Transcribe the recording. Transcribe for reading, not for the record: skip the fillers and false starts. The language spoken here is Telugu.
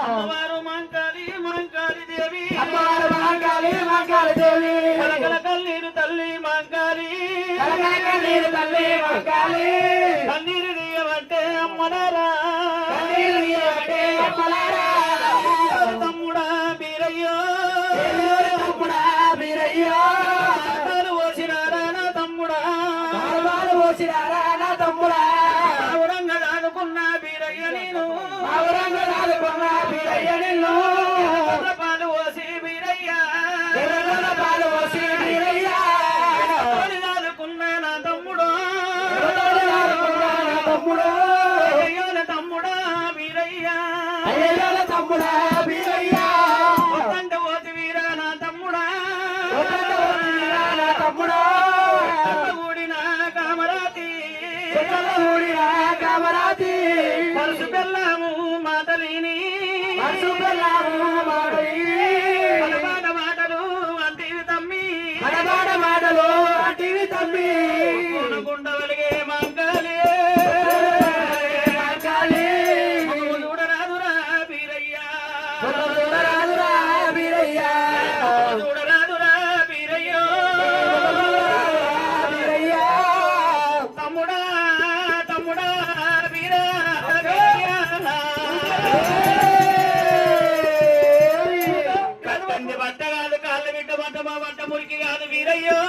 అమ్మవారు మంకాళి మంకాళి దేవి కలకల కన్నీరు తల్లి మంకాళి కన్నీరు తీయమంటే అమ్మలారా తమ్ముడా బీరయ్యో ఓసినారా నా తమ్ముడా ఔరంగ దాదుకున్న బీరయ్య నేను పాలు ఓసి బీరయ్య దాదుకున్న నా తమ్ముడు తమ్ముడా బీరయ్య వద్దంట ఓసి వీరా నా తమ్ముడా కూడిన కామరాతి పరుసు పెళ్ళాము మాటలిని మాటలు అంటివి తమ్మి గుండవలిగే మంగాలి చూడరాదురా బీరయ్యా చూడరాదురా బీరయ్యో తమ్ముడా బీరా కట్టండి బట్ట కాదు కాళ్ళు బిడ్డ బట్ట మా బట్ట మురికి కాదు వీరయ్యో